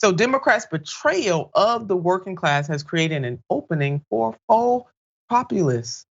So Democrats' betrayal of the working class has created an opening for faux populists.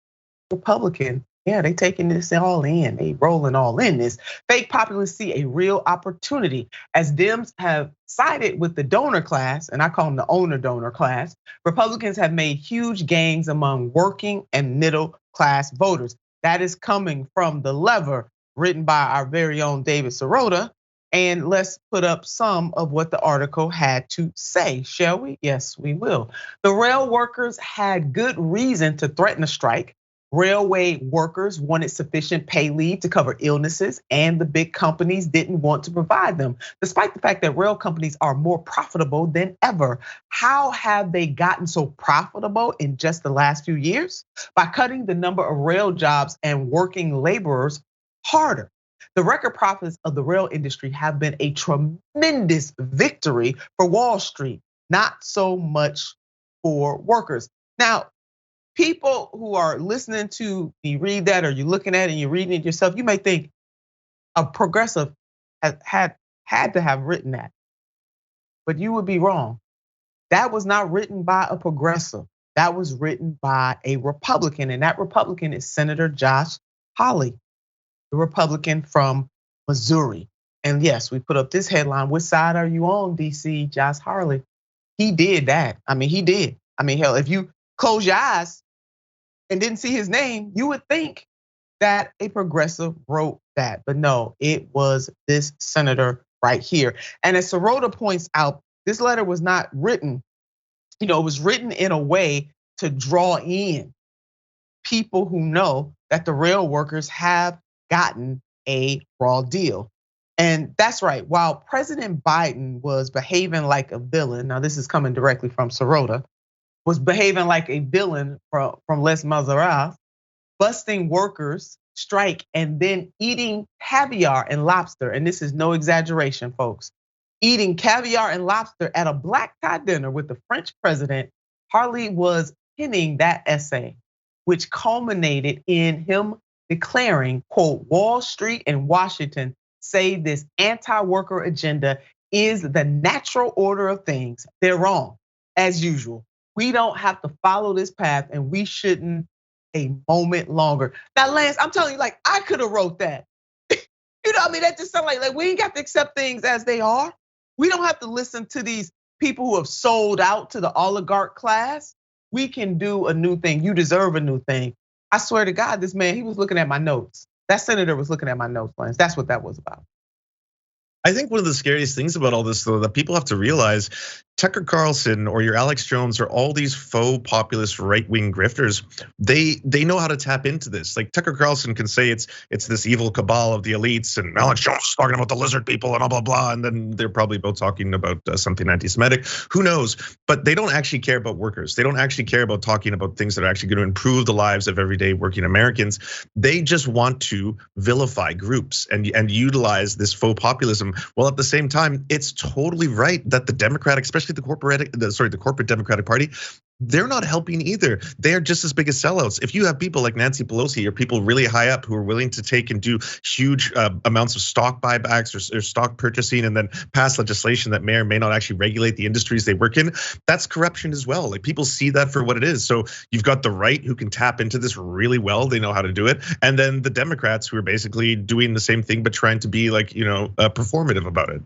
Republican, yeah, they taking this all in. They rolling all in this. Fake populists see a real opportunity as Dems have sided with the donor class, and I call them the owner donor class. Republicans have made huge gains among working and middle class voters. That is coming from The Lever, written by our very own David Sirota. And let's put up some of what the article had to say, shall we? Yes, we will. The rail workers had good reason to threaten a strike. Railway workers wanted sufficient pay leave to cover illnesses, and the big companies didn't want to provide them, despite the fact that rail companies are more profitable than ever. How have they gotten so profitable in just the last few years? By cutting the number of rail jobs and working laborers harder. The record profits of the rail industry have been a tremendous victory for Wall Street, not so much for workers. Now, people who are listening to me read that, or you're looking at it and you're reading it yourself, you may think a progressive had to have written that, but you would be wrong. That was not written by a progressive. That was written by a Republican, and that Republican is Senator Josh Hawley, the Republican from Missouri. And yes, we put up this headline: "Which side are you on, DC, Josh Hawley?" He did that. I mean, he did. I mean, hell, if you close your eyes and didn't see his name, you would think that a progressive wrote that. But no, it was this senator right here. And as Sirota points out, this letter was not written, it was written in a way to draw in people who know that the rail workers have gotten a raw deal. And that's right, while President Biden was behaving like a villain, now this is coming directly from Sirota, was behaving like a villain from Les Miserables, busting workers strike and then eating caviar and lobster. And this is no exaggeration, folks. Eating caviar and lobster at a black tie dinner with the French president, Harley was penning that essay, which culminated in him declaring, quote, "Wall Street and Washington say this anti-worker agenda is the natural order of things. They're wrong, as usual. We don't have to follow this path, and we shouldn't a moment longer." Now, Lance, I'm telling you, like, I could have wrote that. That just sounds like we ain't got to accept things as they are. We don't have to listen to these people who have sold out to the oligarch class. We can do a new thing. You deserve a new thing. I swear to God, this man, he was looking at my notes. That senator was looking at my notes, Lance. That's what that was about. I think one of the scariest things about all this, though, that people have to realize, Tucker Carlson or your Alex Jones or all these faux populist right-wing grifters, they know how to tap into this. Like Tucker Carlson can say it's this evil cabal of the elites, and Alex Jones is talking about the lizard people and blah blah blah, and then they're probably both talking about something anti-Semitic. Who knows? But they don't actually care about workers. They don't actually care about talking about things that are actually going to improve the lives of everyday working Americans. They just want to vilify groups and utilize this faux populism. While at the same time, it's totally right that the Democratic, especially the corporate Democratic Party, they're not helping either. They are just as big as sellouts. If you have people like Nancy Pelosi or people really high up who are willing to take and do huge amounts of stock buybacks or stock purchasing and then pass legislation that may or may not actually regulate the industries they work in, that's corruption as well. Like people see that for what it is. So you've got the right who can tap into this really well. They know how to do it. And then the Democrats who are basically doing the same thing, but trying to be like, performative about it.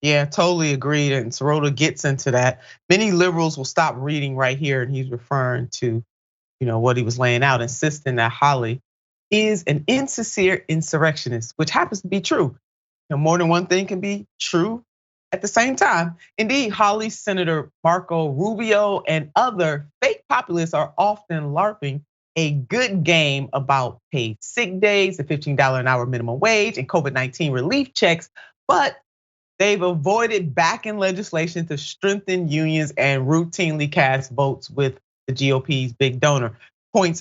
Yeah, totally agreed. And Sirota gets into that. Many liberals will stop reading right here, and he's referring to, what he was laying out, insisting that Hawley is an insincere insurrectionist, which happens to be true. More than one thing can be true at the same time. Indeed, Hawley, Senator Marco Rubio, and other fake populists are often LARPing a good game about paid sick days, the $15 an hour minimum wage, and COVID-19 relief checks, but they've avoided backing legislation to strengthen unions and routinely cast votes with the GOP's big donor.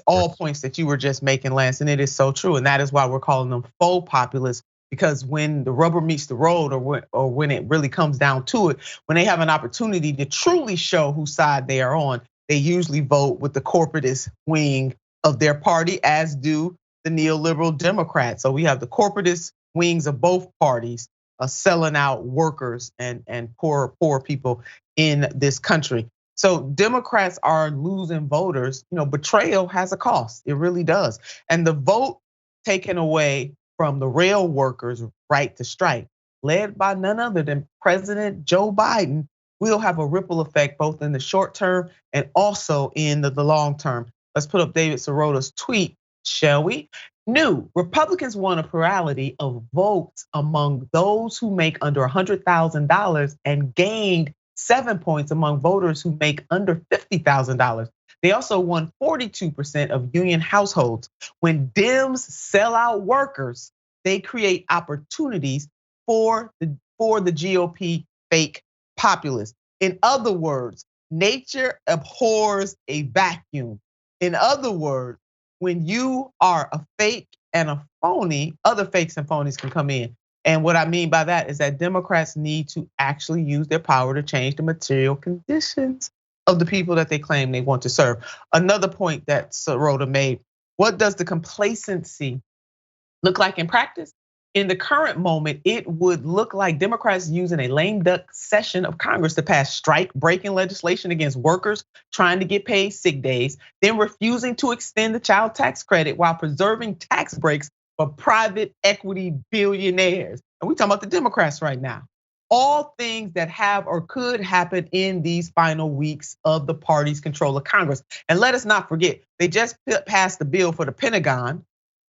All points that you were just making, Lance, and it is so true. And that is why we're calling them faux populists, because when the rubber meets the road, or when it really comes down to it, when they have an opportunity to truly show whose side they are on, they usually vote with the corporatist wing of their party, as do the neoliberal Democrats. So we have the corporatist wings of both parties selling out workers and poor people in this country. So Democrats are losing voters. Betrayal has a cost. It really does. And the vote taken away from the rail workers' right to strike, led by none other than President Joe Biden, will have a ripple effect both in the short term and also in the long term. Let's put up David Sirota's tweet, shall we? New Republicans won a plurality of votes among those who make under $100,000 and gained 7 points among voters who make under $50,000. They also won 42% of union households. When Dems sell out workers, they create opportunities for the GOP fake populists. In other words, nature abhors a vacuum. In other words, when you are a fake and a phony, other fakes and phonies can come in. And what I mean by that is that Democrats need to actually use their power to change the material conditions of the people that they claim they want to serve. Another point that Sirota made, what does the complacency look like in practice? In the current moment, it would look like Democrats using a lame duck session of Congress to pass strike-breaking legislation against workers trying to get paid sick days, then refusing to extend the child tax credit while preserving tax breaks for private equity billionaires. And we're talking about the Democrats right now. All things that have or could happen in these final weeks of the party's control of Congress. And let us not forget, they just passed the bill for the Pentagon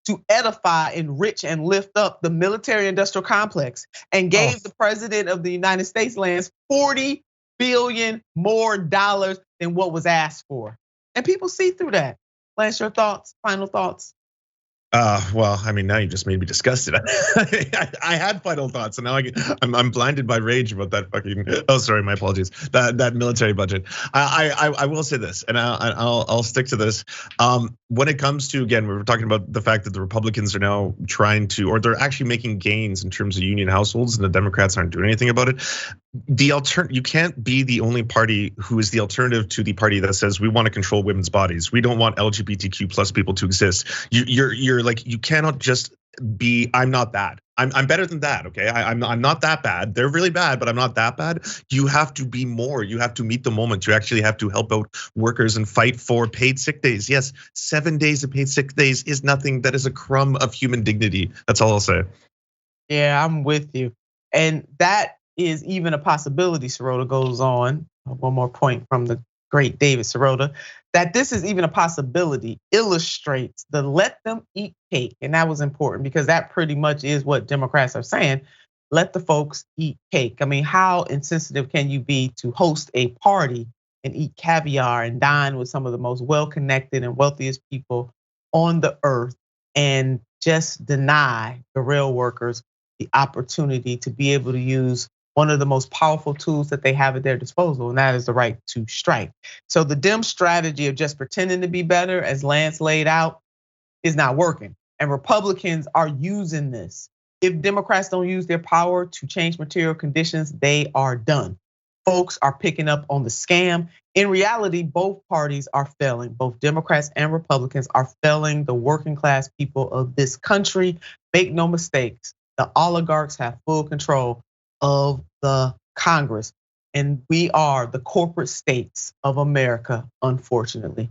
to edify, enrich, and lift up the military-industrial complex, and gave the president of the United States lands $40 billion more dollars than what was asked for. And people see through that. Lance, your thoughts, final thoughts? Well, I mean, now you just made me disgusted. I had final thoughts, and now I'm blinded by rage about that fucking. Oh, sorry, my apologies. That military budget. I will say this, and I'll stick to this. When it comes to, again, we were talking about the fact that the Republicans are now trying to, or they're actually making gains in terms of union households, and the Democrats aren't doing anything about it. You can't be the only party who is the alternative to the party that says we want to control women's bodies. We don't want LGBTQ plus people to exist. You're like, you cannot just be, I'm not that. I'm better than that, okay? I'm not that bad. They're really bad, but I'm not that bad. You have to be more. You have to meet the moment. You actually have to help out workers and fight for paid sick days. Yes, 7 days of paid sick days is nothing. That is a crumb of human dignity. That's all I'll say. Yeah, I'm with you. And that is even a possibility, Sirota goes on. One more point from the great David Sirota, that this is even a possibility, illustrates the let them eat cake. And that was important because that pretty much is what Democrats are saying. Let the folks eat cake. I mean, how insensitive can you be to host a party and eat caviar and dine with some of the most well-connected and wealthiest people on the earth and just deny the rail workers the opportunity to be able to use one of the most powerful tools that they have at their disposal, and that is the right to strike. So the Dem strategy of just pretending to be better, as Lance laid out, is not working. And Republicans are using this. If Democrats don't use their power to change material conditions, they are done. Folks are picking up on the scam. In reality, both parties are failing. Both Democrats and Republicans are failing the working class people of this country. Make no mistakes, the oligarchs have full control of the Congress. And we are the corporate states of America, unfortunately.